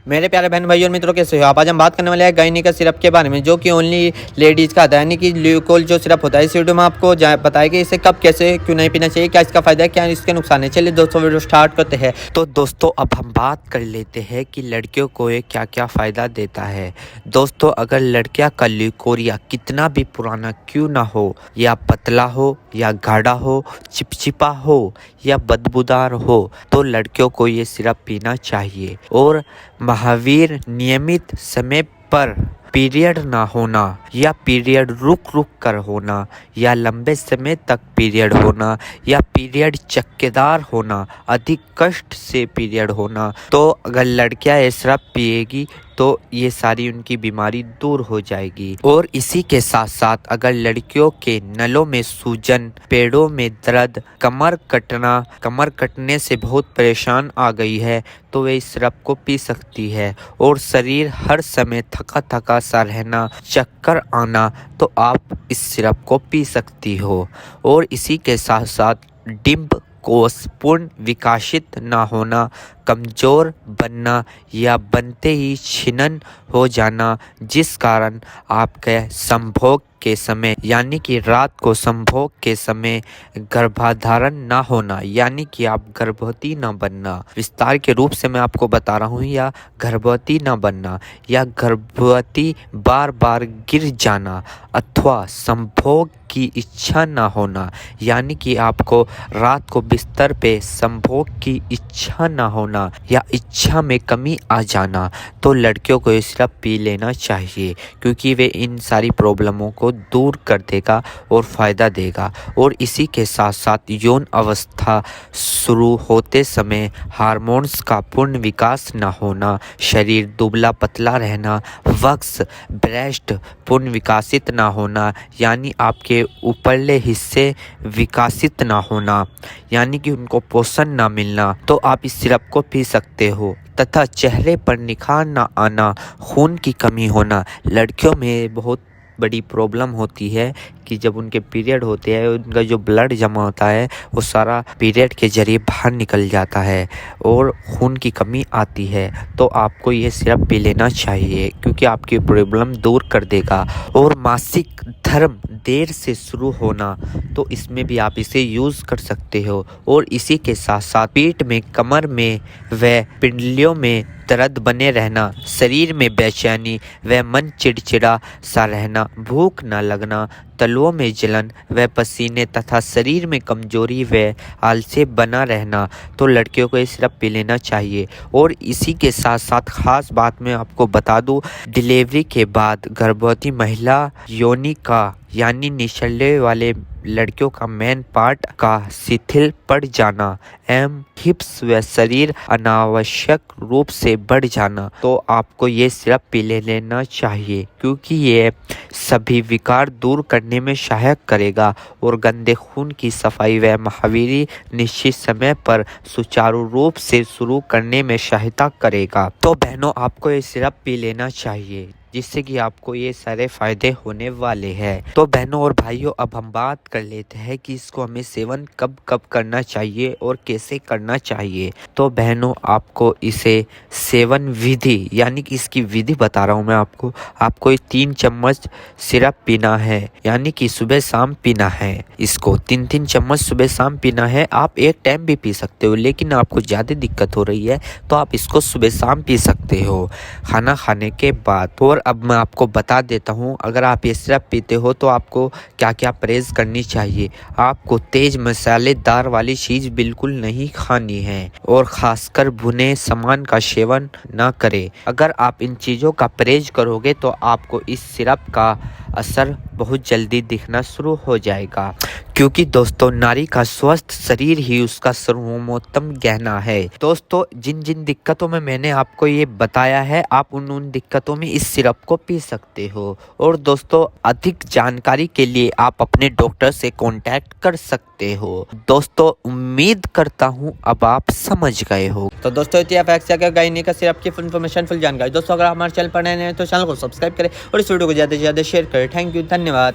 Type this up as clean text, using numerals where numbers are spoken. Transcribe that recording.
मेरे प्यारे बहन भाइयों और मित्रों, कैसे हो आप। आज हम बात करने वाले हैं गायनी का सिरप के बारे में, जो कि ओनली लेडीज़ का आता है, यानी कि ल्यूकोल जो सिरप होता है। इस वीडियो में आपको बताया कि इसे कब, कैसे, क्यों नहीं पीना चाहिए, क्या इसका फ़ायदा है, क्या इसके नुकसान है। चलिए दोस्तों वीडियो स्टार्ट करते हैं। तो दोस्तों अब हम बात कर लेते हैं कि लड़कियों को ये क्या क्या फ़ायदा देता है। दोस्तों अगर लड़कियाँ का ल्यूकोरिया कितना भी पुराना क्यों ना हो, या पतला हो या गाढ़ा हो, चिपचिपा हो या बदबूदार हो, तो लड़कियों को ये सिरप पीना चाहिए। और महावीर नियमित समय पर पीरियड ना होना, या पीरियड रुक रुक कर होना, या लंबे समय तक पीरियड होना, या पीरियड चक्केदार होना, अधिक कष्ट से पीरियड होना, तो अगर लड़कियां ये सिरप पिएगी तो ये सारी उनकी बीमारी दूर हो जाएगी। और इसी के साथ साथ अगर लड़कियों के नलों में सूजन, पेड़ों में दर्द, कमर कटने से बहुत परेशान आ गई है, तो वे इस सिरप को पी सकती है। और शरीर हर समय थका थका सा रहना, चक्कर आना, तो आप इस सिरप को पी सकती हो। और इसी के साथ साथ डिंब कोष पूर्ण विकसित ना होना, कमज़ोर बनना या बनते ही छिन्न हो जाना, जिस कारण आपके संभोग के समय यानी कि रात को संभोग के समय गर्भाधारण ना होना, यानी कि आप गर्भवती ना बनना, विस्तार के रूप से मैं आपको बता रहा हूँ, या गर्भवती ना बनना, या गर्भवती बार बार गिर जाना, अथवा संभोग की इच्छा ना होना, यानी कि आपको रात को बिस्तर पे संभोग की इच्छा ना होना या इच्छा में कमी आ जाना, तो लड़कियों को ये सिरप पी लेना चाहिए, क्योंकि वे इन सारी प्रॉब्लमों को दूर कर देगा और फ़ायदा देगा। और इसी के साथ साथ यौन अवस्था शुरू होते समय हार्मोन्स का पूर्ण विकास ना होना, शरीर दुबला पतला रहना, वक्स ब्रेस्ट पूर्ण विकसित ना होना, यानी आपके ऊपरले हिस्से विकसित ना होना, यानी कि उनको पोषण ना मिलना, तो आप इस सिरप को पी सकते हो। तथा चेहरे पर निखार ना आना, खून की कमी होना। लड़कियों में बहुत बड़ी प्रॉब्लम होती है कि जब उनके पीरियड होते हैं, उनका जो ब्लड जमा होता है वो सारा पीरियड के जरिए बाहर निकल जाता है और खून की कमी आती है, तो आपको ये सिरप पी लेना चाहिए, क्योंकि आपकी प्रॉब्लम दूर कर देगा। और मासिक धर्म देर से शुरू होना, तो इसमें भी आप इसे यूज़ कर सकते हो। और इसी के साथ साथ पेट में, कमर में व पिंडलियों में दर्द बने रहना, शरीर में बेचैनी व मन चिड़चिड़ा सा रहना, भूख न लगना, तलुओं में जलन व पसीने तथा शरीर में कमजोरी व आलस्य बना रहना, तो लड़कियों को ये सिरप पी लेना चाहिए। और इसी के साथ साथ खास बात मैं आपको बता दूं, डिलीवरी के बाद गर्भवती महिला योनि का यानी निचले वाले लड़कियों का मेन पार्ट का शिथिल पड़ जाना एवं हिप्स व शरीर अनावश्यक रूप से बढ़ जाना, तो आपको ये सिरप पी लेना चाहिए, क्योंकि ये सभी विकार दूर करने में सहायक करेगा और गंदे खून की सफाई व महावीरी निश्चित समय पर सुचारू रूप से शुरू करने में सहायता करेगा। तो बहनों आपको ये सिरप पी लेना चाहिए, जिससे कि आपको ये सारे फायदे होने वाले हैं। तो बहनों और भाइयों अब हम बात कर लेते हैं कि इसको हमें सेवन कब कब करना चाहिए और कैसे करना चाहिए। तो बहनों आपको इसे सेवन विधि यानी कि इसकी विधि बता रहा हूँ मैं आपको ये 3 चम्मच सिरप पीना है, यानी कि सुबह शाम पीना है। इसको 3-3 चम्मच सुबह शाम पीना है। आप एक टाइम भी पी सकते हो, लेकिन आपको ज़्यादा दिक्कत हो रही है तो आप इसको सुबह शाम पी सकते हो खाना खाने के बाद। और अब मैं आपको बता देता हूँ, अगर आप ये सिरप पीते हो तो आपको क्या क्या परहेज़ करनी चाहिए। आपको तेज़ मसालेदार वाली चीज़ बिल्कुल नहीं खानी है, और ख़ासकर भुने सामान का सेवन ना करें। अगर आप इन चीज़ों का परहेज करोगे तो आपको इस सिरप का असर बहुत जल्दी दिखना शुरू हो जाएगा, क्योंकि दोस्तों नारी का स्वस्थ शरीर ही उसका सर्वोत्तम गहना है। दोस्तों जिन जिन दिक्कतों में मैंने आपको ये बताया है, आप उन दिक्कतों में इस सिरप को पी सकते हो। और दोस्तों अधिक जानकारी के लिए आप अपने डॉक्टर से कांटेक्ट कर सकते हो। दोस्तों उम्मीद करता हूँ अब आप समझ गए हो। तो दोस्तों गायनी का सिरप की इन्फॉर्मेशन फुल जानकारी। दोस्तों अगर हमारे चैनल पर नए हैं तो चैनल को सब्सक्राइब करें और इस वीडियो को ज़्यादा से ज़्यादा शेयर करें। थैंक यू, धन्यवाद।